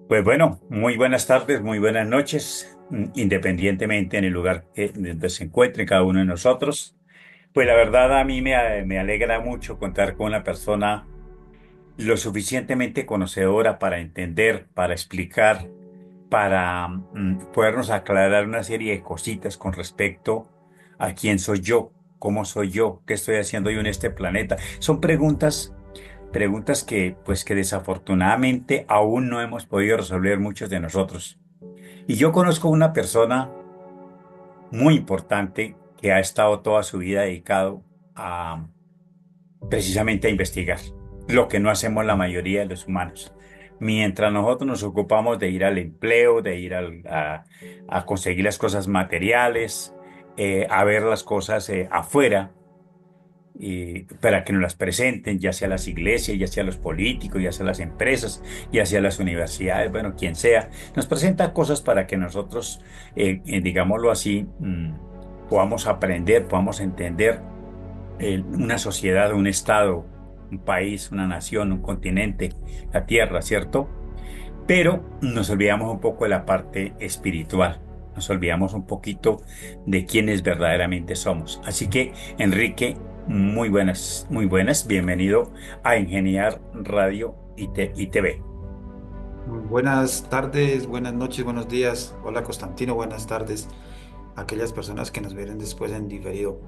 Pues bueno, muy buenas tardes, muy buenas noches, independientemente en el lugar donde se encuentre cada uno de nosotros. Pues la verdad a mí me alegra mucho contar con una persona lo suficientemente conocedora para entender, para explicar, para podernos aclarar una serie de cositas con respecto a quién soy yo, cómo soy yo, qué estoy haciendo yo en este planeta. Son preguntas que desafortunadamente aún no hemos podido resolver muchos de nosotros. Y yo conozco una persona muy importante que ha estado toda su vida dedicado a precisamente a investigar lo que no hacemos la mayoría de los humanos. Mientras nosotros nos ocupamos de ir al empleo, de ir a conseguir las cosas materiales, a ver las cosas afuera, para que nos las presenten, ya sea las iglesias, ya sea los políticos, ya sea las empresas, ya sea las universidades, bueno, quien sea, nos presenta cosas para que nosotros, digámoslo así, podamos aprender, podamos entender una sociedad, un estado, un país, una nación, un continente, la tierra, ¿cierto? Pero nos olvidamos un poco de la parte espiritual. Nos olvidamos un poquito de quiénes verdaderamente somos. Así que, Enrique, muy buenas, muy buenas. Bienvenido a Ingeniar Radio y TV. Buenas tardes, buenas noches, buenos días. Hola Constantino, buenas tardes a aquellas personas que nos ven después en diferido.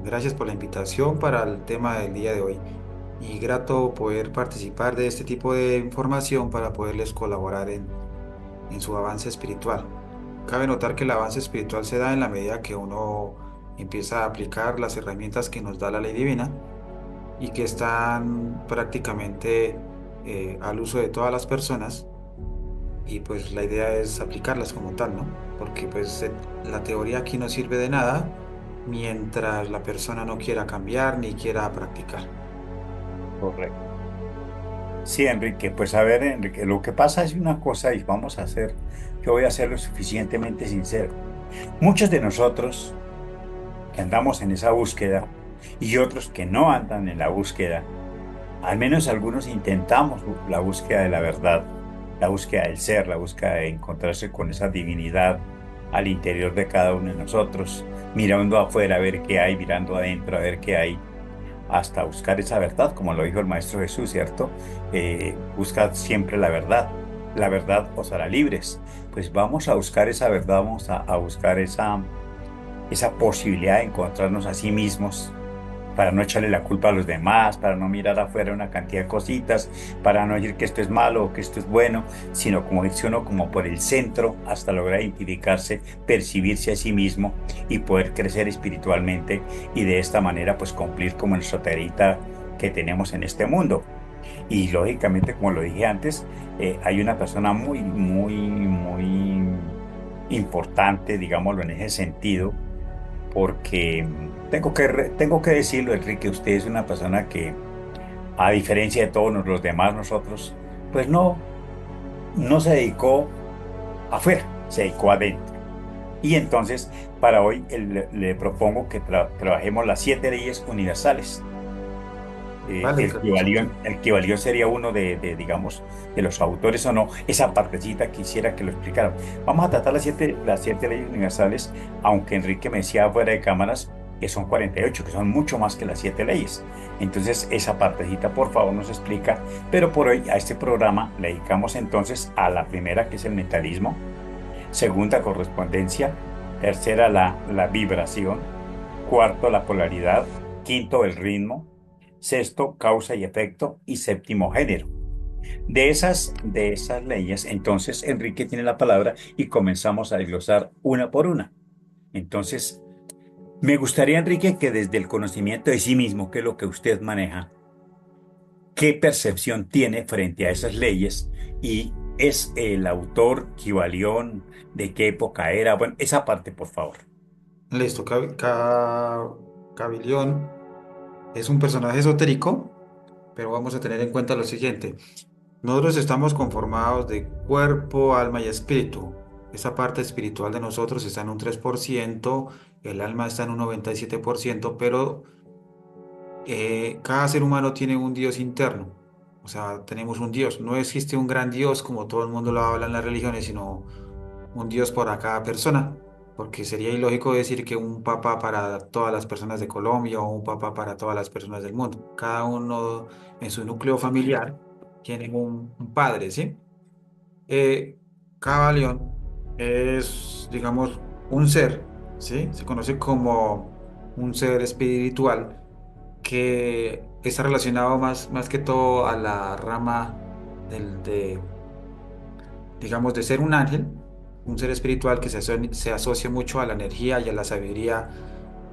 Gracias por la invitación para el tema del día de hoy y grato poder participar de este tipo de información para poderles colaborar en su avance espiritual. Cabe notar que el avance espiritual se da en la medida que uno empieza a aplicar las herramientas que nos da la ley divina y que están prácticamente al uso de todas las personas y pues la idea es aplicarlas como tal, ¿no? Porque pues la teoría aquí no sirve de nada mientras la persona no quiera cambiar ni quiera practicar. Correcto. Sí, Enrique, pues a ver, Enrique, lo que pasa es una cosa y vamos a hacer, yo voy a ser lo suficientemente sincero. Muchos de nosotros que andamos en esa búsqueda y otros que no andan en la búsqueda, al menos algunos intentamos la búsqueda de la verdad, la búsqueda del ser, la búsqueda de encontrarse con esa divinidad al interior de cada uno de nosotros, mirando afuera a ver qué hay, mirando adentro a ver qué hay, hasta buscar esa verdad, como lo dijo el Maestro Jesús, ¿cierto? Buscad siempre la verdad os hará libres. Pues vamos a buscar esa verdad, vamos a buscar esa posibilidad de encontrarnos a sí mismos, para no echarle la culpa a los demás, para no mirar afuera una cantidad de cositas, para no decir que esto es malo o que esto es bueno, sino como irse uno como por el centro hasta lograr identificarse, percibirse a sí mismo y poder crecer espiritualmente y de esta manera pues cumplir como nuestra tareita que tenemos en este mundo. Y lógicamente, como lo dije antes, hay una persona muy, muy, muy importante, digámoslo en ese sentido, porque tengo que decirlo, Enrique, usted es una persona que, a diferencia de todos los demás nosotros, pues no se dedicó afuera, se dedicó adentro. Y entonces, para hoy, le propongo que trabajemos las 7 leyes universales. Vale, Constantino. El que valió sería uno digamos, de los autores o no. Esa partecita quisiera que lo explicara. Vamos a tratar las siete leyes universales, aunque Enrique me decía fuera de cámaras que son 48, que son mucho más que las 7 leyes. Entonces, esa partecita, por favor, nos explica. Pero por hoy, a este programa le dedicamos entonces a la primera, que es el mentalismo. Segunda, correspondencia. Tercera, la vibración. Cuarto, la polaridad. Quinto, el ritmo. Sexto, causa y efecto. Y séptimo, género. De esas leyes, entonces Enrique tiene la palabra y comenzamos a desglosar una por una. Entonces, me gustaría, Enrique, que desde el conocimiento de sí mismo, que es lo que usted maneja, ¿qué percepción tiene frente a esas leyes? Y es el autor Kybalión, ¿de qué época era? Bueno, esa parte, por favor. Listo, Cabilión es un personaje esotérico, pero vamos a tener en cuenta lo siguiente. Nosotros estamos conformados de cuerpo, alma y espíritu. Esa parte espiritual de nosotros está en un 3%, el alma está en un 97%, pero cada ser humano tiene un Dios interno, O sea, tenemos un Dios. No existe un gran Dios como todo el mundo lo habla en las religiones, sino un Dios para cada persona. Porque sería ilógico decir que un papa para todas las personas de Colombia o un papa para todas las personas del mundo. Cada uno en su núcleo familiar tiene un padre, ¿sí? Eh, Cabalión es, digamos, un ser, ¿sí? Se conoce como un ser espiritual que está relacionado más que todo a la rama digamos, de ser un ángel, un ser espiritual que se asocia mucho a la energía y a la sabiduría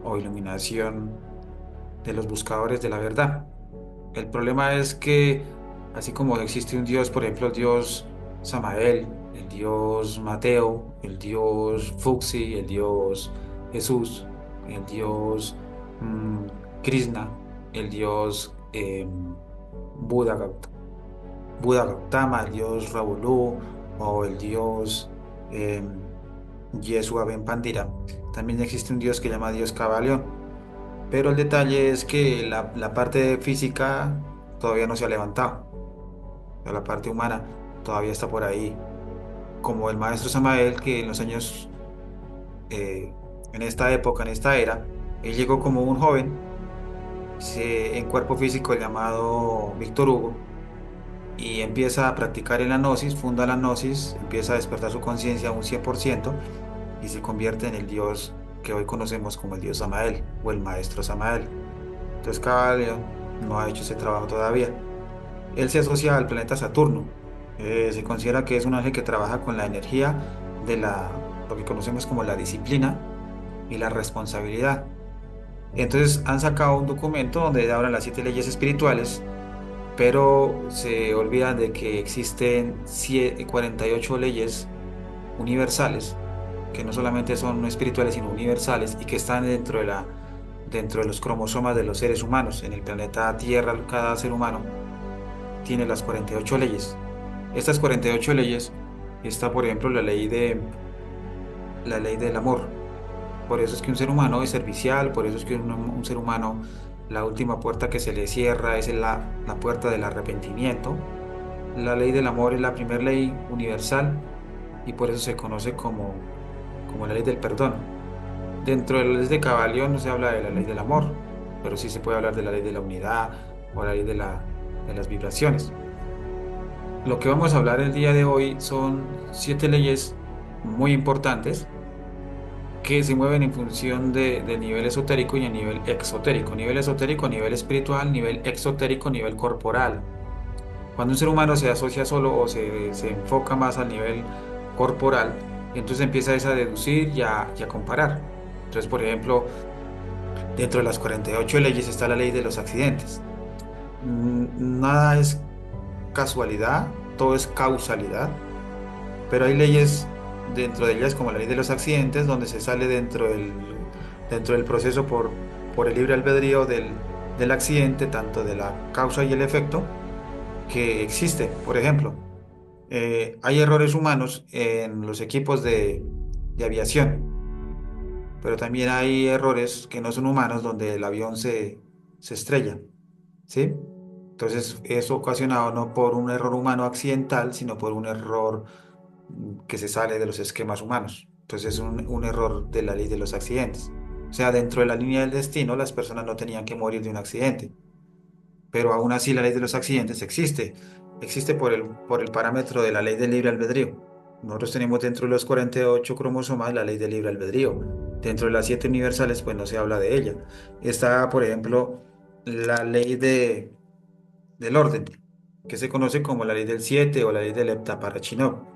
o iluminación de los buscadores de la verdad. El problema es que, así como existe un Dios, por ejemplo, el Dios Samael, el Dios Mateo, el Dios Fuxi, el Dios Jesús, el Dios mm, Krishna, el Dios Buda, Buda Gautama, el Dios Ravulú o el Dios Yeshua Ben Pandira. También existe un Dios que llama Dios Cabalión. Pero el detalle es que la parte física todavía no se ha levantado. O sea, la parte humana todavía está por ahí. Como el maestro Samael, que en los años, en esta época, en esta era, él llegó como un joven en cuerpo físico llamado Víctor Hugo y empieza a practicar en la gnosis, funda la gnosis, empieza a despertar su conciencia a un 100% y se convierte en el Dios que hoy conocemos como el Dios Samael o el maestro Samael. Entonces, León no ha hecho ese trabajo todavía. Él se asocia al planeta Saturno. Se considera que es un ángel que trabaja con la energía de lo que conocemos como la disciplina y la responsabilidad. Entonces han sacado un documento donde hablan las 7 leyes espirituales, pero se olvidan de que existen 48 leyes universales, que no solamente son espirituales, sino universales, y que están dentro de los cromosomas de los seres humanos. En el planeta Tierra, cada ser humano tiene las 48 leyes. Estas 48 leyes está, por ejemplo, la ley del amor. Por eso es que un ser humano es servicial, por eso es que un ser humano, la última puerta que se le cierra es la puerta del arrepentimiento. La ley del amor es la primera ley universal y por eso se conoce como la ley del perdón. Dentro de las leyes de Cabalión no se habla de la ley del amor, pero sí se puede hablar de la ley de la unidad o la ley de las vibraciones. Lo que vamos a hablar el día de hoy son 7 leyes muy importantes que se mueven en función de nivel esotérico y a nivel exotérico. Nivel esotérico, nivel espiritual, nivel exotérico, nivel corporal. Cuando un ser humano se asocia solo o se enfoca más al nivel corporal, entonces empieza a deducir y a comparar. Entonces, por ejemplo, dentro de las 48 leyes está la ley de los accidentes. Nada es casualidad, todo es causalidad, pero hay leyes dentro de ellas como la ley de los accidentes, donde se sale dentro del proceso por el libre albedrío del accidente, tanto de la causa y el efecto que existe. Por ejemplo, hay errores humanos en los equipos de aviación, pero también hay errores que no son humanos donde el avión se estrella, ¿sí? Entonces, eso ocasionado no por un error humano accidental, sino por un error que se sale de los esquemas humanos. Entonces, es un error de la ley de los accidentes. O sea, dentro de la línea del destino, las personas no tenían que morir de un accidente, pero aún así la ley de los accidentes existe. Existe por el parámetro de la ley del libre albedrío. Nosotros tenemos dentro de los 48 cromosomas la ley del libre albedrío. Dentro de las 7 universales, pues no se habla de ella. Está, por ejemplo, la ley del orden, que se conoce como la ley del 7 o la ley del heptaparachinov.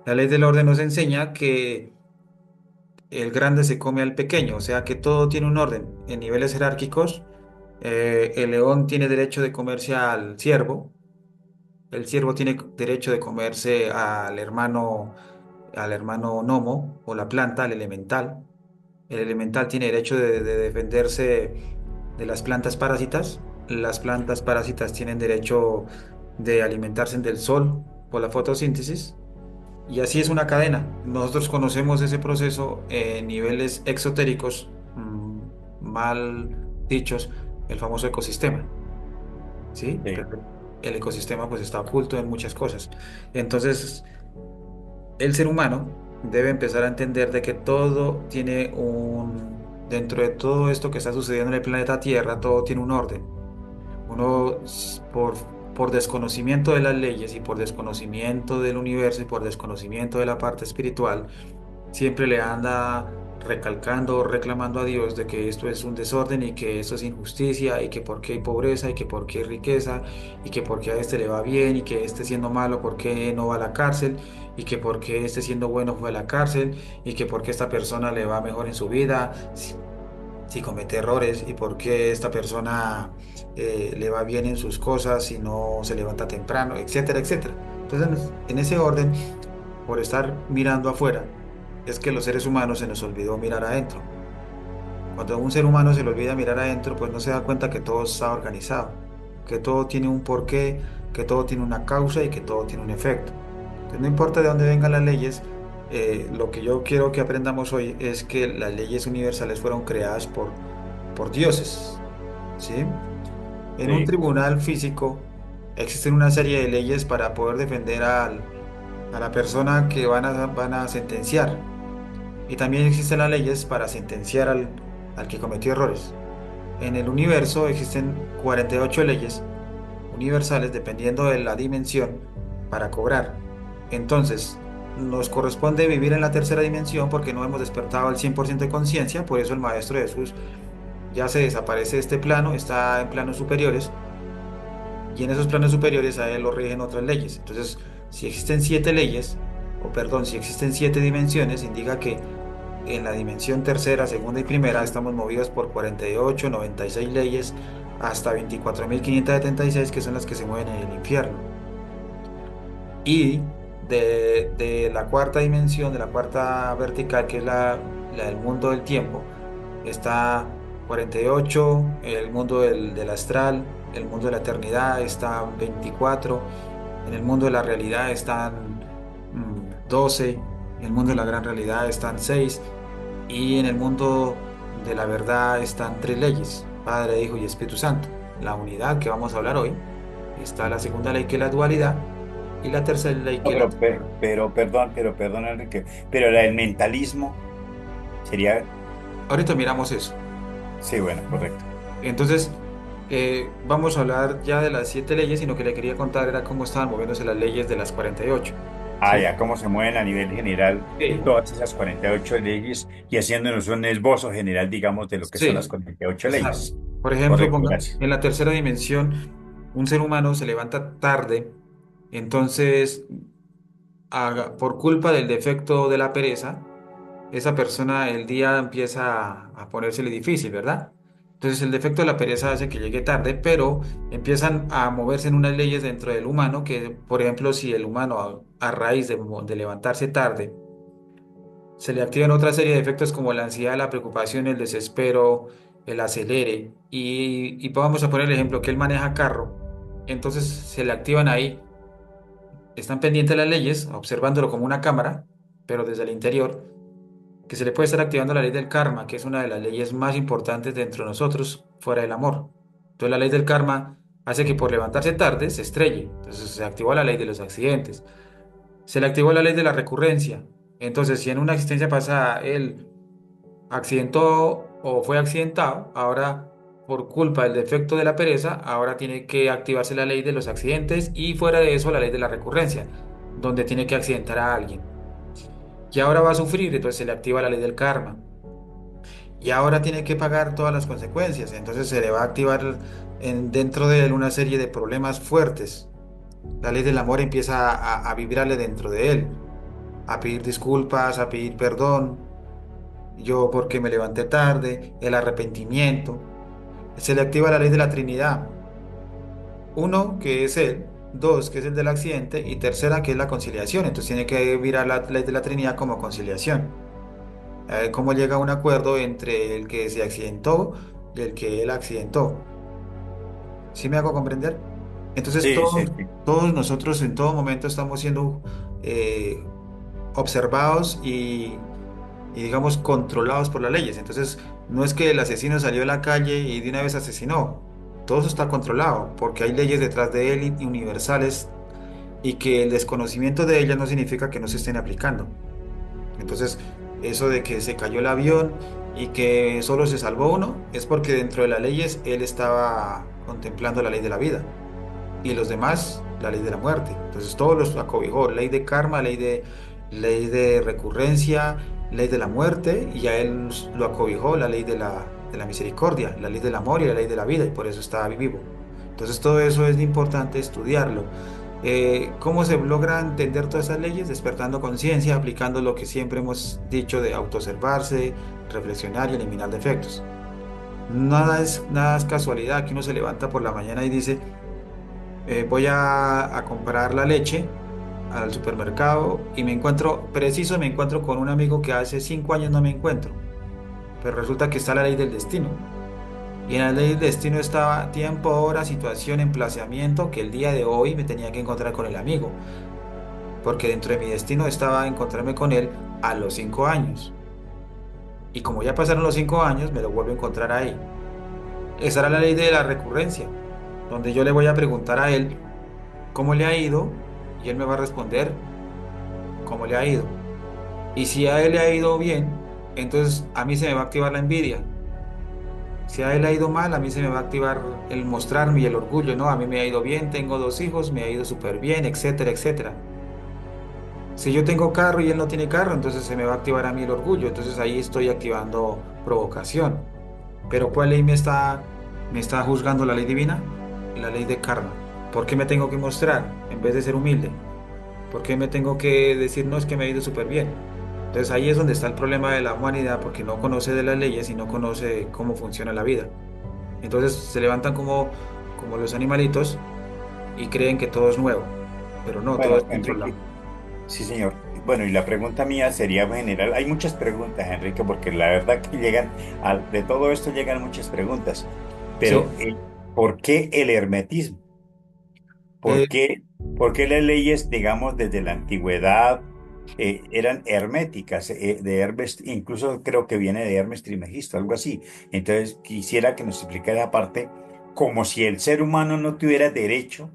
La ley del orden nos enseña que el grande se come al pequeño, o sea que todo tiene un orden. En niveles jerárquicos, el león tiene derecho de comerse al ciervo, el ciervo tiene derecho de comerse al hermano gnomo o la planta, al elemental. El elemental tiene derecho de defenderse de las plantas parásitas. Las plantas parásitas tienen derecho de alimentarse del sol por la fotosíntesis. Y así es una cadena. Nosotros conocemos ese proceso en niveles exotéricos, mal dichos, el famoso ecosistema. ¿Sí? Sí. Perfecto. el ecosistema pues está oculto en muchas cosas. Entonces, el ser humano debe empezar a entender de que todo tiene dentro de todo esto que está sucediendo en el planeta Tierra, todo tiene un orden. Uno, por desconocimiento de las leyes y por desconocimiento del universo y por desconocimiento de la parte espiritual, siempre le anda recalcando o reclamando a Dios de que esto es un desorden y que esto es injusticia y que por qué hay pobreza y que por qué hay riqueza y que por qué a este le va bien y que este siendo malo por qué no va a la cárcel y que por qué este siendo bueno fue a la cárcel y que por qué esta persona le va mejor en su vida si comete errores y por qué esta persona le va bien en sus cosas si no se levanta temprano, etcétera, etcétera. Entonces, en ese orden, por estar mirando afuera, es que los seres humanos se nos olvidó mirar adentro. Cuando a un ser humano se le olvida mirar adentro, pues no se da cuenta que todo está organizado, que todo tiene un porqué, que todo tiene una causa y que todo tiene un efecto. Entonces, no importa de dónde vengan las leyes, lo que yo quiero que aprendamos hoy es que las leyes universales fueron creadas por dioses, ¿sí? En un Sí, tribunal físico existen una serie de leyes para poder defender a la persona que van a sentenciar. Y también existen las leyes para sentenciar al que cometió errores. En el universo existen 48 leyes universales dependiendo de la dimensión para cobrar. Entonces, nos corresponde vivir en la tercera dimensión porque no hemos despertado al 100% de conciencia, por eso el Maestro Jesús ya se desaparece de este plano, está en planos superiores y en esos planos superiores a él lo rigen otras leyes. Entonces, si existen 7 leyes, o perdón, si existen 7 dimensiones, indica que en la dimensión tercera, segunda y primera estamos movidos por 48, 96 leyes hasta 24.576 que son las que se mueven en el infierno. Y de la cuarta dimensión, de la cuarta vertical, que es la del mundo del tiempo, está 48, el mundo del astral, el mundo de la eternidad está 24, en el mundo de la realidad están 12, en el mundo de la gran realidad están 6 y en el mundo de la verdad están 3 leyes, Padre, Hijo y Espíritu Santo. La unidad que vamos a hablar hoy, está la segunda ley que es la dualidad y la tercera ley no, que es la... pero perdón, Enrique, pero el mentalismo sería, Ahorita miramos eso. sí, bueno, correcto. Entonces, vamos a hablar ya de las 7 leyes, sino que le quería contar era cómo estaban moviéndose las leyes de las 48. Ah, ¿Sí? ya, cómo se mueven a nivel general Sí, todas esas 48 leyes y haciéndonos un esbozo general, digamos, de lo que son las sí, 48 exacto. leyes. Por ejemplo, Correcto, gracias. en la tercera dimensión, un ser humano se levanta tarde, entonces, por culpa del defecto de la pereza, esa persona el día empieza a ponérsele difícil, ¿verdad? Entonces el defecto de la pereza hace que llegue tarde, pero empiezan a moverse en unas leyes dentro del humano que, por ejemplo, si el humano a raíz de levantarse tarde, se le activan otra serie de efectos como la ansiedad, la preocupación, el desespero, el acelere, y vamos a poner el ejemplo que él maneja carro, entonces se le activan ahí, están pendientes las leyes, observándolo como una cámara, pero desde el interior que se le puede estar activando la ley del karma, que es una de las leyes más importantes dentro de nosotros, fuera del amor. Entonces la ley del karma hace que por levantarse tarde se estrelle. Entonces se activó la ley de los accidentes. Se le activó la ley de la recurrencia. Entonces si en una existencia pasada él accidentó o fue accidentado, ahora por culpa del defecto de la pereza, ahora tiene que activarse la ley de los accidentes y fuera de eso la ley de la recurrencia, donde tiene que accidentar a alguien. Y ahora va a sufrir, entonces se le activa la ley del karma. Y ahora tiene que pagar todas las consecuencias. Entonces se le va a activar dentro de él una serie de problemas fuertes. La ley del amor empieza a vibrarle dentro de él, a pedir disculpas, a pedir perdón. Yo porque me levanté tarde, el arrepentimiento. Se le activa la ley de la Trinidad. Uno, que es él. Dos, que es el del accidente. Y tercera, que es la conciliación. Entonces tiene que virar la ley de la Trinidad como conciliación. Cómo llega a un acuerdo entre el que se accidentó y el que él accidentó. ¿Sí me hago comprender? Entonces Sí, sí, sí. todos nosotros en todo momento estamos siendo eh, observados y, digamos, controlados por las leyes. Entonces no es que el asesino salió a la calle y de una vez asesinó. Todo eso está controlado porque hay leyes detrás de él y universales y que el desconocimiento de ellas no significa que no se estén aplicando. Entonces, eso de que se cayó el avión y que solo se salvó uno es porque dentro de las leyes él estaba contemplando la ley de la vida y los demás la ley de la muerte. Entonces, todos los acobijó, ley de karma, ley de recurrencia, ley de la muerte y a él lo acobijó la ley de la misericordia, la ley del amor y la ley de la vida y por eso está vivo. Entonces, todo eso es importante estudiarlo. ¿Cómo se logra entender todas esas leyes? Despertando conciencia, aplicando lo que siempre hemos dicho de autoobservarse, reflexionar y eliminar defectos. Nada es casualidad que uno se levanta por la mañana y dice, voy a comprar la leche al supermercado y me encuentro con un amigo que hace 5 años no me encuentro, pero resulta que está la ley del destino. Y en la ley del destino estaba tiempo, hora, situación, emplazamiento, que el día de hoy me tenía que encontrar con el amigo, porque dentro de mi destino estaba encontrarme con él a los 5 años. Y como ya pasaron los 5 años, me lo vuelvo a encontrar ahí. Esa era la ley de la recurrencia, donde yo le voy a preguntar a él cómo le ha ido y él me va a responder cómo le ha ido. Y si a él le ha ido bien, entonces a mí se me va a activar la envidia. Si a él le ha ido mal, a mí se me va a activar el mostrarme y el orgullo, ¿no? A mí me ha ido bien, tengo 2 hijos, me ha ido súper bien, etcétera, etcétera. Si yo tengo carro y él no tiene carro, entonces se me va a activar a mí el orgullo. Entonces ahí estoy activando provocación. Pero ¿cuál ley me está juzgando la ley divina? La ley de karma. ¿Por qué me tengo que mostrar en vez de ser humilde? ¿Por qué me tengo que decir, no, es que me ha ido súper bien? Entonces ahí es donde está el problema de la humanidad, porque no conoce de las leyes y no conoce cómo funciona la vida. Entonces se levantan como los animalitos y creen que todo es nuevo, pero no, todo Bueno, es Enrique, controlado. sí, señor. Bueno, y la pregunta mía sería general. Hay muchas preguntas, Enrique, porque la verdad que de todo esto llegan muchas preguntas. Sí. Pero, ¿por qué el hermetismo? Eh, ¿Por qué, por qué las leyes, digamos, desde la antigüedad eran herméticas? De Hermes, incluso creo que viene de Hermes Trismegisto, algo así. Entonces, quisiera que nos explicara aparte, como si el ser humano no tuviera derecho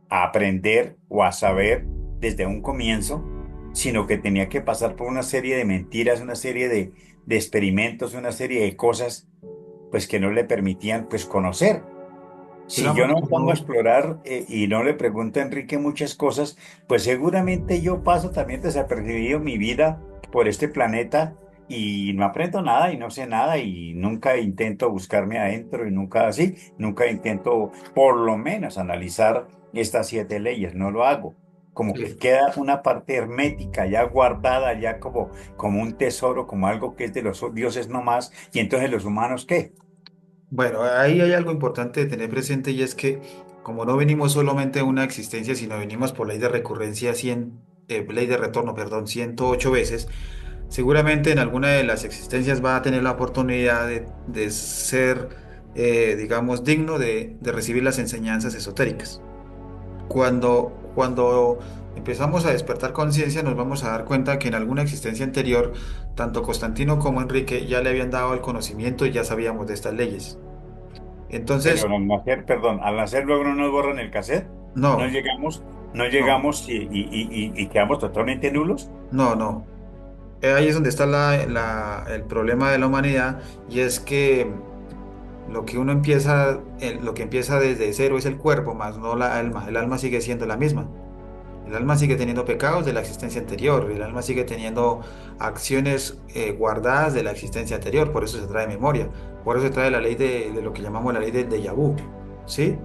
a aprender o a saber desde un comienzo, sino que tenía que pasar por una serie de mentiras, una serie de experimentos, una serie de cosas, pues que no le permitían, pues, conocer. Si yo digamos no que me pongo a no. explorar y no le pregunto a Enrique muchas cosas, pues seguramente yo paso también desapercibido mi vida por este planeta y no aprendo nada y no sé nada y nunca intento buscarme adentro y nunca así, nunca intento por lo menos analizar estas 7 leyes, no lo hago. Como que Sí. queda una parte hermética ya guardada, ya como un tesoro, como algo que es de los dioses nomás, y entonces los humanos, ¿qué? Bueno, ahí hay algo importante de tener presente y es que como no venimos solamente de una existencia, sino venimos por ley de recurrencia ley de retorno, perdón, 108 veces, seguramente en alguna de las existencias va a tener la oportunidad de ser, digamos, digno de recibir las enseñanzas esotéricas. Cuando empezamos a despertar conciencia, nos vamos a dar cuenta que en alguna existencia anterior, tanto Constantino como Enrique ya le habían dado el conocimiento y ya sabíamos de estas leyes. Pero Entonces, al nacer, perdón, al nacer luego no nos borran el cassette, no no, llegamos, no no, llegamos y quedamos totalmente nulos. no. Ahí es donde está el problema de la humanidad y es que lo que empieza desde cero es el cuerpo, más no la alma. El alma sigue siendo la misma. El alma sigue teniendo pecados de la existencia anterior, el alma sigue teniendo acciones guardadas de la existencia anterior, por eso se trae memoria, por eso se trae la ley de lo que llamamos la ley del déjà vu, ¿sí?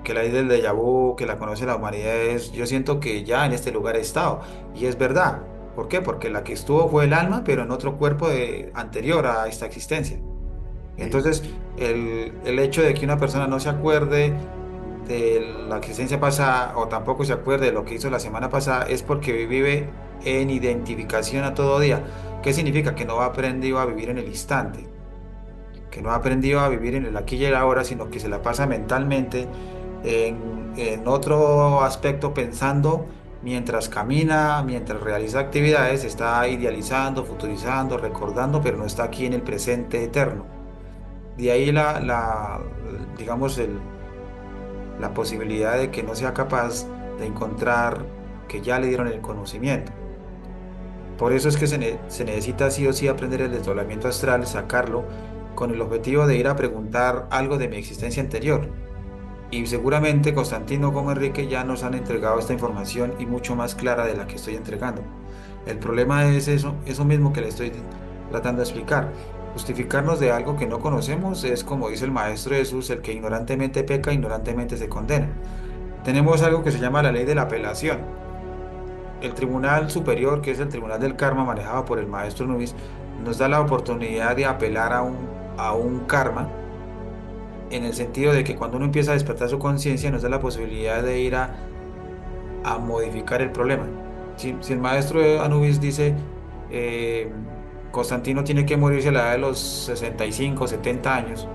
Que la ley del déjà vu que la conoce la humanidad es, yo siento que ya en este lugar he estado, y es verdad. ¿Por qué? Porque la que estuvo fue el alma, pero en otro cuerpo anterior a esta existencia. Sí, Entonces, el hecho de que una persona no se acuerde de la existencia pasada o tampoco se acuerde de lo que hizo la semana pasada es porque vive en identificación a todo día. ¿Qué significa? Que no ha aprendido a vivir en el instante, que no ha aprendido a vivir en el aquí y el ahora, sino que se la pasa mentalmente en otro aspecto pensando mientras camina, mientras realiza actividades, está idealizando, futurizando, recordando, pero no está aquí en el presente eterno. De ahí digamos, la posibilidad de que no sea capaz de encontrar que ya le dieron el conocimiento. Por eso es que se necesita sí o sí aprender el desdoblamiento astral, sacarlo, con el objetivo de ir a preguntar algo de mi existencia anterior. Y seguramente Constantino como Enrique ya nos han entregado esta información y mucho más clara de la que estoy entregando. El problema es eso mismo que le estoy tratando de explicar. Justificarnos de algo que no conocemos es, como dice el Maestro Jesús, el que ignorantemente peca, ignorantemente se condena. Tenemos algo que se llama la ley de la apelación. El Tribunal Superior, que es el Tribunal del Karma manejado por el Maestro Nubis, nos da la oportunidad de apelar a un karma, en el sentido de que cuando uno empieza a despertar su conciencia, nos da la posibilidad de ir a modificar el problema. Si el maestro Anubis dice, eh, Constantino tiene que morirse a la edad de los 65 70 años,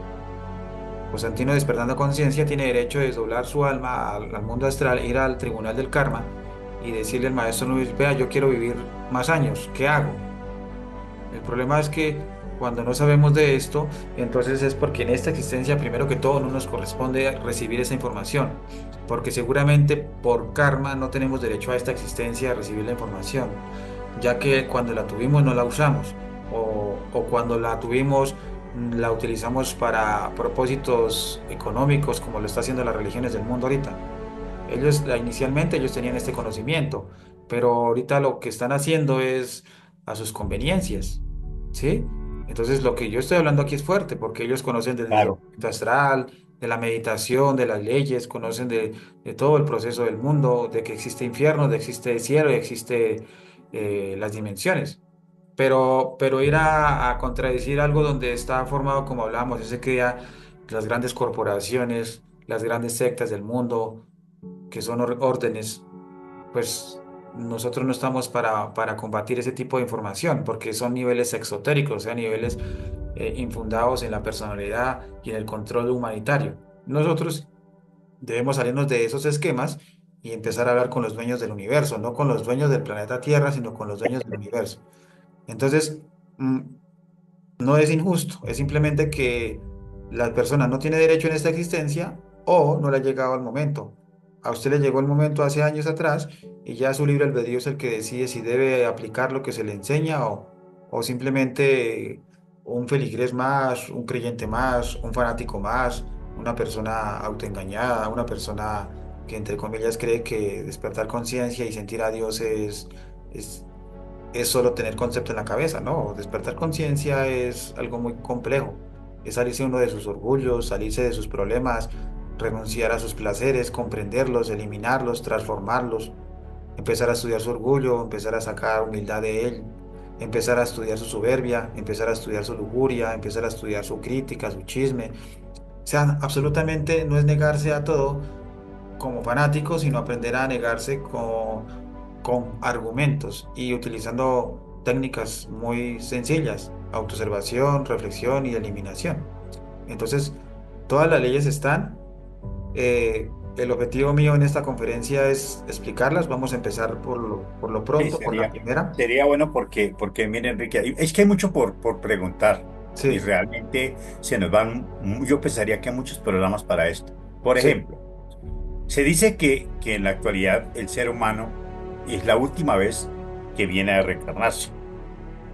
Constantino despertando conciencia tiene derecho de desdoblar su alma al mundo astral, ir al tribunal del karma y decirle al maestro Anubis, vea, yo quiero vivir más años, ¿qué hago? El problema es que cuando no sabemos de esto, entonces es porque en esta existencia, primero que todo, no nos corresponde recibir esa información, porque seguramente por karma no tenemos derecho a esta existencia a recibir la información, ya que cuando la tuvimos no la usamos, o cuando la tuvimos la utilizamos para propósitos económicos, como lo está haciendo las religiones del mundo ahorita. Inicialmente ellos tenían este conocimiento, pero ahorita lo que están haciendo es a sus conveniencias, ¿sí? Entonces lo que yo estoy hablando aquí es fuerte, porque ellos conocen del Claro. desdoblamiento astral, de la meditación, de las leyes, conocen de todo el proceso del mundo, de que existe infierno, de que existe cielo, de que existe las dimensiones. Pero ir a contradecir algo donde está formado, como hablábamos, ese que ya las grandes corporaciones, las grandes sectas del mundo, que son órdenes, pues nosotros no estamos para combatir ese tipo de información, porque son niveles exotéricos, o sea, niveles infundados en la personalidad y en el control humanitario. Nosotros debemos salirnos de esos esquemas y empezar a hablar con los dueños del universo, no con los dueños del planeta Tierra, sino con los dueños del universo. Entonces, mm, no es injusto, es simplemente que la persona no tiene derecho en esta existencia o no le ha llegado el momento. A usted le llegó el momento hace años atrás y ya su libre albedrío es el que decide si debe aplicar lo que se le enseña o simplemente un feligrés más, un creyente más, un fanático más, una persona autoengañada, una persona que entre comillas cree que despertar conciencia y sentir a Dios es es solo tener concepto en la cabeza, ¿no? Despertar conciencia es algo muy complejo. Es salirse uno de sus orgullos, salirse de sus problemas, renunciar a sus placeres, comprenderlos, eliminarlos, transformarlos, empezar a estudiar su orgullo, empezar a sacar humildad de él, empezar a estudiar su soberbia, empezar a estudiar su lujuria, empezar a estudiar su crítica, su chisme. O sea, absolutamente no es negarse a todo como fanático, sino aprender a negarse con argumentos y utilizando técnicas muy sencillas, autoobservación, reflexión y eliminación. Entonces, todas las leyes están. El objetivo mío en esta conferencia es explicarlas. Vamos a empezar por lo Sí, pronto, por la primera. sería bueno porque mire, Enrique, es que hay mucho por preguntar y Sí, realmente se nos van, yo pensaría que hay muchos programas para esto. Por sí, ejemplo, se dice que en la actualidad el ser humano es la última vez que viene a reencarnarse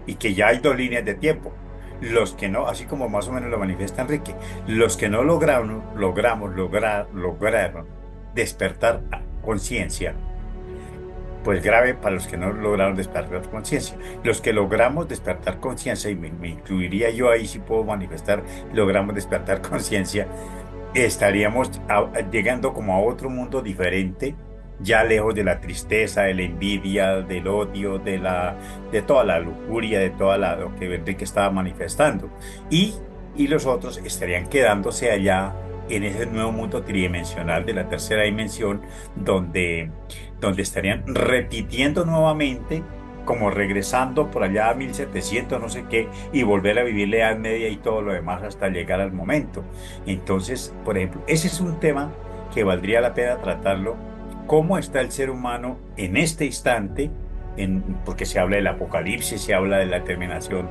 y que ya hay dos líneas de tiempo. Los que no, así como más o menos lo manifiesta Enrique, los que no lograron despertar conciencia, pues grave para los que no lograron despertar conciencia. Los que logramos despertar conciencia, y me incluiría yo ahí si puedo manifestar, logramos despertar conciencia, estaríamos llegando como a otro mundo diferente, ya lejos de la tristeza, de la envidia, del odio, de toda la lujuria, de lo que Enrique estaba manifestando. Y, y los otros estarían quedándose allá en ese nuevo mundo tridimensional de la tercera dimensión, donde estarían repitiendo nuevamente, como regresando por allá a 1700, no sé qué, y volver a vivir la Edad Media y todo lo demás hasta llegar al momento. Entonces, por ejemplo, ese es un tema que valdría la pena tratarlo. ¿Cómo está el ser humano en este instante? porque se habla del apocalipsis, se habla de la terminación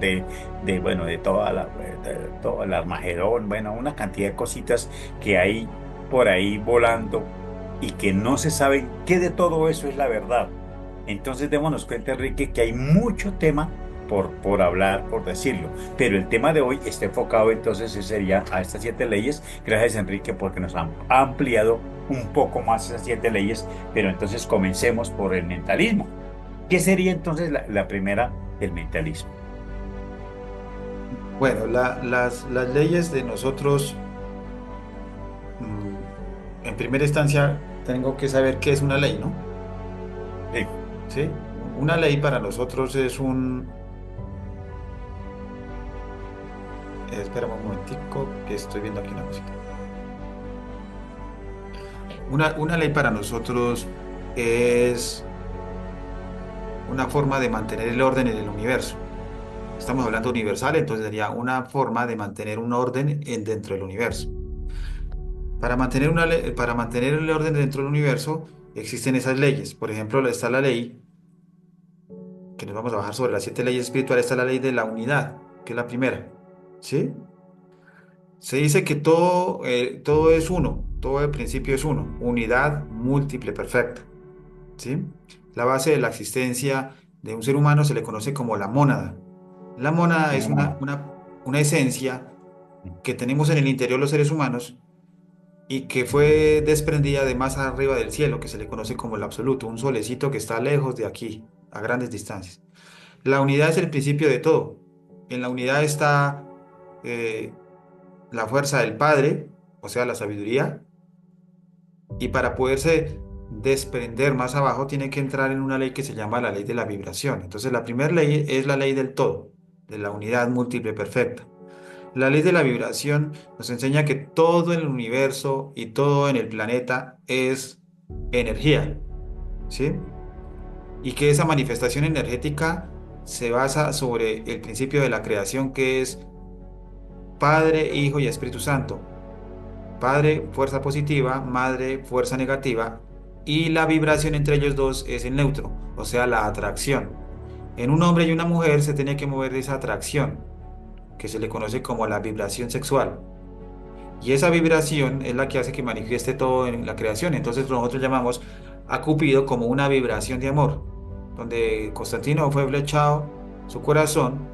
bueno, de todo el Armagedón, bueno, una cantidad de cositas que hay por ahí volando y que no se saben qué de todo eso es la verdad. Entonces démonos cuenta, Enrique, que hay mucho tema por hablar, por decirlo. Pero el tema de hoy está enfocado entonces ese sería a estas 7 leyes. Gracias, Enrique, porque nos han ampliado un poco más esas 7 leyes. Pero entonces comencemos por el mentalismo. ¿Qué sería entonces la primera, el mentalismo? Bueno, las leyes de nosotros, mm, en primera instancia, tengo que saber qué es una ley, ¿no? Sí, ¿Sí? Una ley para nosotros es espérame un momentico, que estoy viendo aquí una cosita. Una ley para nosotros es una forma de mantener el orden en el universo. Estamos hablando universal, entonces sería una forma de mantener un orden dentro del universo. Para mantener el orden dentro del universo existen esas leyes. Por ejemplo, está la ley, que nos vamos a bajar sobre las 7 leyes espirituales, está la ley de la unidad, que es la primera. ¿Sí? Se dice que todo es uno, todo el principio es uno, unidad múltiple perfecta. ¿Sí? La base de la existencia de un ser humano se le conoce como la mónada. La mónada es no, una esencia que tenemos en el interior los seres humanos y que fue desprendida de más arriba del cielo, que se le conoce como el absoluto, un solecito que está lejos de aquí, a grandes distancias. La unidad es el principio de todo. En la unidad está eh, la fuerza del Padre, o sea, la sabiduría, y para poderse desprender más abajo tiene que entrar en una ley que se llama la ley de la vibración. Entonces, la primera ley es la ley del todo, de la unidad múltiple perfecta. La ley de la vibración nos enseña que todo en el universo y todo en el planeta es energía, ¿sí? Y que esa manifestación energética se basa sobre el principio de la creación que es Padre, Hijo y Espíritu Santo. Padre, fuerza positiva, madre, fuerza negativa, y la vibración entre ellos dos es el neutro, o sea, la atracción. En un hombre y una mujer se tiene que mover esa atracción, que se le conoce como la vibración sexual. Y esa vibración es la que hace que manifieste todo en la creación. Entonces nosotros llamamos a Cupido como una vibración de amor, donde Constantino fue flechado su corazón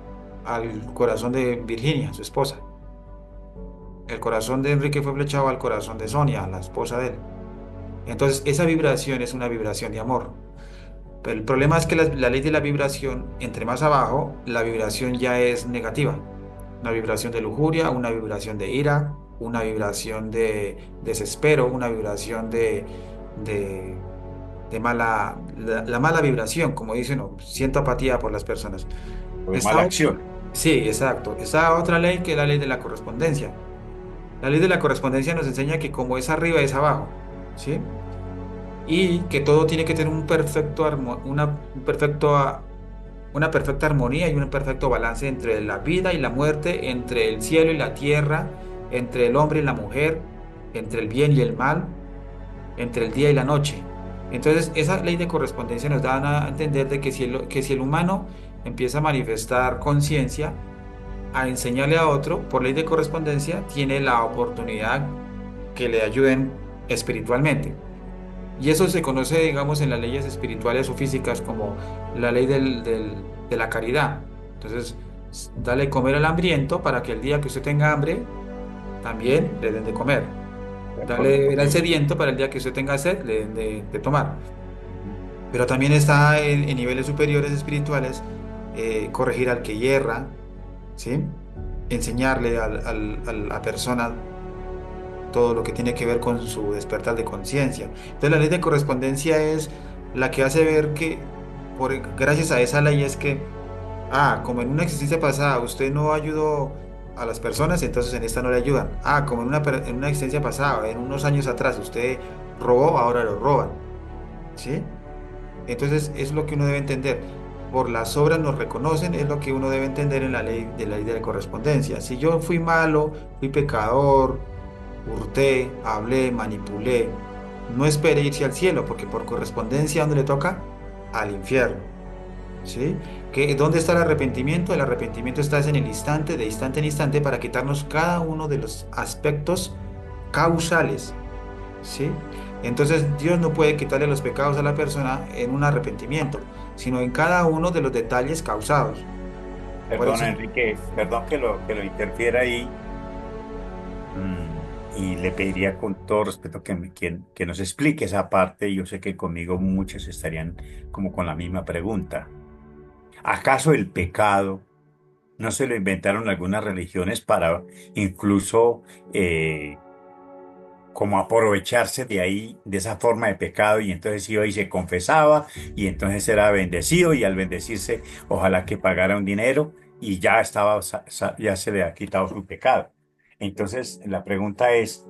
al corazón de Virginia, su esposa. El corazón de Enrique fue flechado al corazón de Sonia, la esposa de él. Entonces, esa vibración es una vibración de amor. Pero el problema es que la ley de la vibración, entre más abajo, la vibración ya es negativa. Una vibración de lujuria, una vibración de ira, una vibración de desespero, una vibración de, de la mala vibración, como dicen, "No, siento apatía por las personas". o de Está, mala acción. sí, exacto. Está otra ley que es la ley de la correspondencia. La ley de la correspondencia nos enseña que como es arriba es abajo, ¿sí? Y que todo tiene que tener una perfecta armonía y un perfecto balance entre la vida y la muerte, entre el cielo y la tierra, entre el hombre y la mujer, entre el bien y el mal, entre el día y la noche. Entonces, esa ley de correspondencia nos da a entender de que si el humano empieza a manifestar conciencia, a enseñarle a otro, por ley de correspondencia, tiene la oportunidad que le ayuden espiritualmente. Y eso se conoce, digamos, en las leyes espirituales o físicas como la ley de la caridad. Entonces, dale comer al hambriento para que el día que usted tenga hambre, también le den de comer. Dale beber al Correspondiente. sediento para el día que usted tenga sed, le den de tomar. Pero también está en niveles superiores espirituales, corregir al que hierra, ¿sí? Enseñarle a la persona todo lo que tiene que ver con su despertar de conciencia. Entonces la ley de correspondencia es la que hace ver que gracias a esa ley es que, como en una existencia pasada usted no ayudó a las personas, entonces en esta no le ayudan. Como en una existencia pasada, en unos años atrás usted robó, ahora lo roban. ¿Sí? Entonces es lo que uno debe entender. Por las obras nos reconocen, es lo que uno debe entender en la ley de la correspondencia. Si yo fui malo, fui pecador, hurté, hablé, manipulé, no espere irse al cielo, porque por correspondencia, ¿dónde le toca? Al infierno. ¿sí? ¿Dónde está el arrepentimiento? El arrepentimiento está es en el instante, de instante en instante, para quitarnos cada uno de los aspectos causales, ¿sí? Entonces Dios no puede quitarle los pecados a la persona en un arrepentimiento, sino en cada uno de los detalles causados. Por Perdón, eso, Enrique, perdón que lo interfiera ahí. Y le pediría con todo respeto que nos explique esa parte. Yo sé que conmigo muchos estarían como con la misma pregunta. ¿Acaso el pecado no se lo inventaron algunas religiones para incluso eh, como aprovecharse de ahí, de esa forma de pecado? Y entonces iba y se confesaba y entonces era bendecido y al bendecirse ojalá que pagara un dinero y ya estaba, ya se le ha quitado su pecado. Entonces la pregunta es,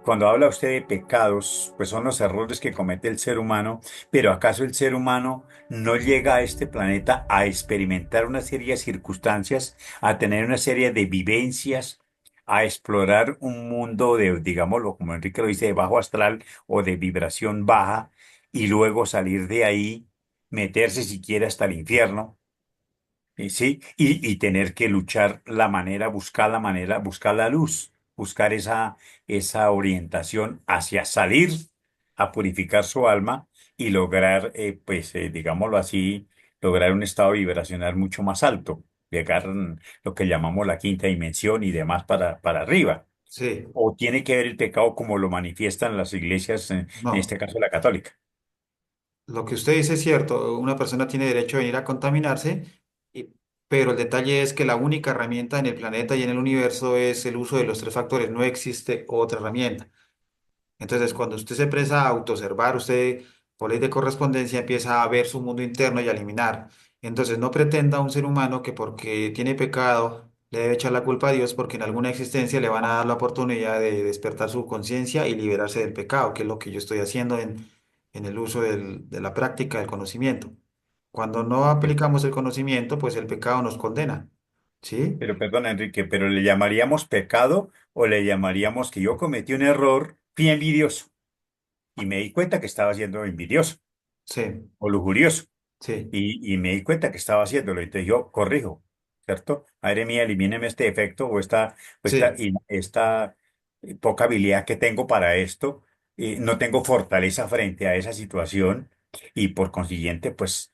cuando habla usted de pecados, pues son los errores que comete el ser humano, pero ¿acaso el ser humano no llega a este planeta a experimentar una serie de circunstancias, a tener una serie de vivencias, a explorar un mundo de, digámoslo, como Enrique lo dice, de bajo astral o de vibración baja, y luego salir de ahí, meterse siquiera hasta el infierno, ¿sí? Y tener que luchar la manera, buscar la luz, buscar esa orientación hacia salir a purificar su alma y lograr, pues, digámoslo así, lograr un estado vibracional mucho más alto, llegar lo que llamamos la quinta dimensión y demás para arriba. sí, ¿O tiene que ver el pecado como lo manifiestan las iglesias, en no. este caso la católica? Lo que usted dice es cierto, una persona tiene derecho a venir a contaminarse, y- pero el detalle es que la única herramienta en el planeta y en el universo es el uso de los tres factores, no existe otra herramienta. Entonces, cuando usted se presta a autoobservar, usted por ley de correspondencia empieza a ver su mundo interno y a eliminar. Entonces, no pretenda un ser humano que porque tiene pecado le debe echar la culpa a Dios porque en alguna existencia le van a dar la oportunidad de despertar su conciencia y liberarse del pecado, que es lo que yo estoy haciendo en el uso de la práctica del conocimiento. Cuando no aplicamos el conocimiento, pues el pecado nos condena. ¿Sí? Pero perdón, Enrique, ¿pero le llamaríamos pecado o le llamaríamos que yo cometí un error, fui envidioso y me di cuenta que estaba siendo envidioso Sí, o lujurioso sí, y me di cuenta que estaba haciéndolo? Entonces yo corrijo, ¿cierto? Madre mía, elimíneme este defecto sí. esta poca habilidad que tengo para esto. No tengo fortaleza frente a esa situación y por consiguiente, pues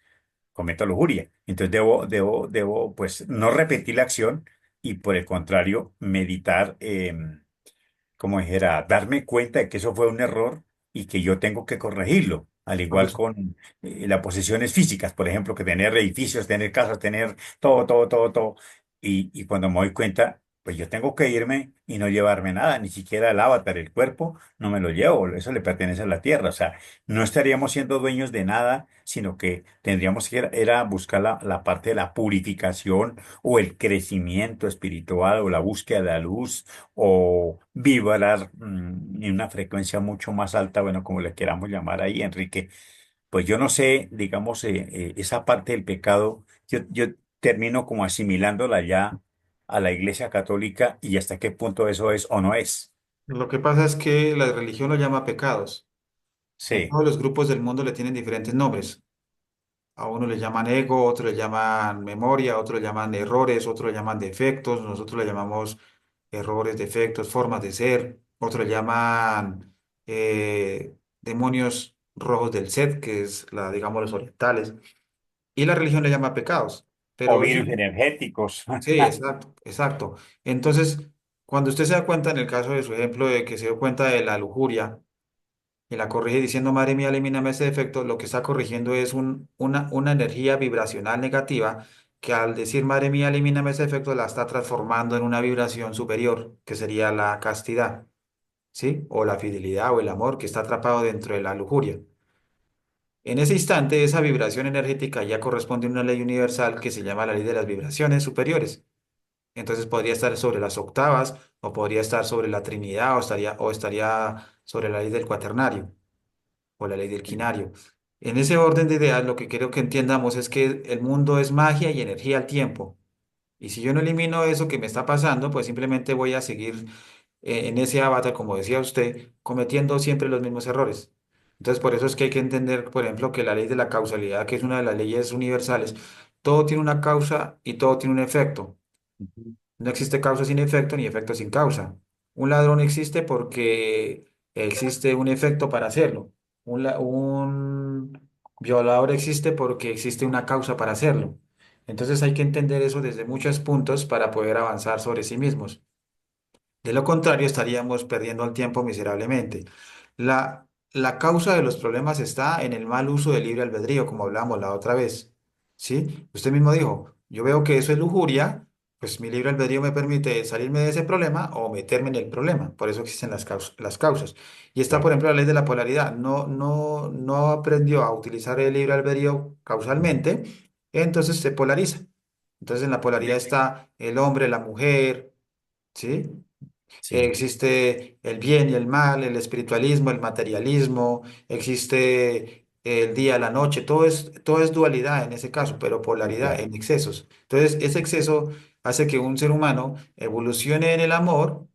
cometo lujuria. Entonces debo, pues, no repetir la acción y por el contrario, meditar, como dijera, darme cuenta de que eso fue un error y que yo tengo que corregirlo. Al Por igual eso. con las posesiones físicas, por ejemplo, que tener edificios, tener casas, tener todo, todo, todo, todo. Y cuando me doy cuenta, pues yo tengo que irme y no llevarme nada, ni siquiera el avatar, el cuerpo, no me lo llevo, eso le pertenece a la tierra. O sea, no estaríamos siendo dueños de nada, sino que tendríamos que era buscar la parte de la purificación o el crecimiento espiritual o la búsqueda de la luz o vibrar en una frecuencia mucho más alta, bueno, como le queramos llamar ahí, Enrique. Pues yo no sé, digamos, esa parte del pecado, yo termino como asimilándola ya a la Iglesia Católica y hasta qué punto eso es o no es. Lo que pasa es que la religión lo llama pecados. En Sí, todos los grupos del mundo le tienen diferentes nombres. A uno le llaman ego, otro le llaman memoria, otro le llaman errores, otro le llaman defectos, nosotros le llamamos errores, defectos, formas de ser, otro le llaman demonios rojos del Set, que es la, digamos, los orientales, y la religión le llama pecados. o Pero eso, virus energéticos. sí, exacto, exacto. Entonces, cuando usted se da cuenta, en el caso de su ejemplo, de que se dio cuenta de la lujuria, y la corrige diciendo, madre mía, elimíname ese defecto, lo que está corrigiendo es una energía vibracional negativa que al decir, madre mía, elimíname ese defecto, la está transformando en una vibración superior, que sería la castidad, ¿sí? O la fidelidad o el amor que está atrapado dentro de la lujuria. En ese instante, esa vibración energética ya corresponde a una ley universal que se llama la ley de las vibraciones superiores. Entonces podría estar sobre las octavas, o podría estar sobre la Trinidad, o estaría sobre la ley del cuaternario o la ley del quinario. En ese orden de ideas, lo que quiero que entiendamos es que el mundo es magia y energía al tiempo. Y si yo no elimino eso que me está pasando, pues simplemente voy a seguir en ese avatar, como decía usted, cometiendo siempre los mismos errores. Entonces, por eso es que hay que entender, por ejemplo, que la ley de la causalidad, que es una de las leyes universales, todo tiene una causa y todo tiene un efecto. Ujú. No existe causa sin efecto ni efecto sin causa. Un ladrón existe porque existe un efecto para hacerlo. Un violador existe porque existe una causa para hacerlo. Entonces hay que entender eso desde muchos puntos para poder avanzar sobre sí mismos. De lo contrario, estaríamos perdiendo el tiempo miserablemente. La causa de los problemas está en el mal uso del libre albedrío, como hablamos la otra vez. ¿Sí? Usted mismo dijo, yo veo que eso es lujuria, pues mi libre albedrío me permite salirme de ese problema o meterme en el problema. Por eso existen las causas. Y está, por Correcto. ejemplo, la ley de la polaridad. No aprendió a utilizar el libre albedrío Ujú. causalmente, entonces se polariza. Entonces en la polaridad Correcto. está el hombre, la mujer, ¿sí? Sí, Existe el bien y el mal, el espiritualismo, el materialismo, existe el día, la noche, todo es dualidad en ese caso, pero polaridad claro. en excesos. Entonces, ese exceso hace que un ser humano evolucione en el amor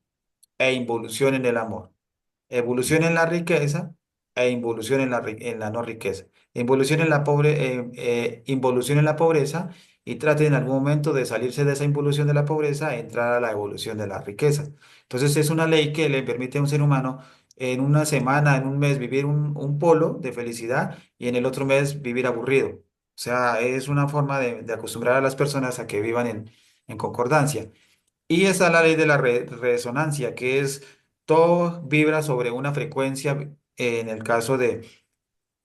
e involucione en el amor. Evolución en la riqueza e involución en la no riqueza. Involución en la pobreza y trate en algún momento de salirse de esa involución de la pobreza e entrar a la evolución de la riqueza. Entonces es una ley que le permite a un ser humano en una semana, en un mes, vivir un polo de felicidad y en el otro mes vivir aburrido. O sea, es una forma de acostumbrar a las personas a que vivan en concordancia. Y está la ley de la resonancia, que es todo vibra sobre una frecuencia en el caso de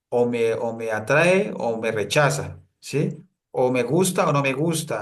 o me atrae o me rechaza, ¿sí? O me gusta o no me gusta.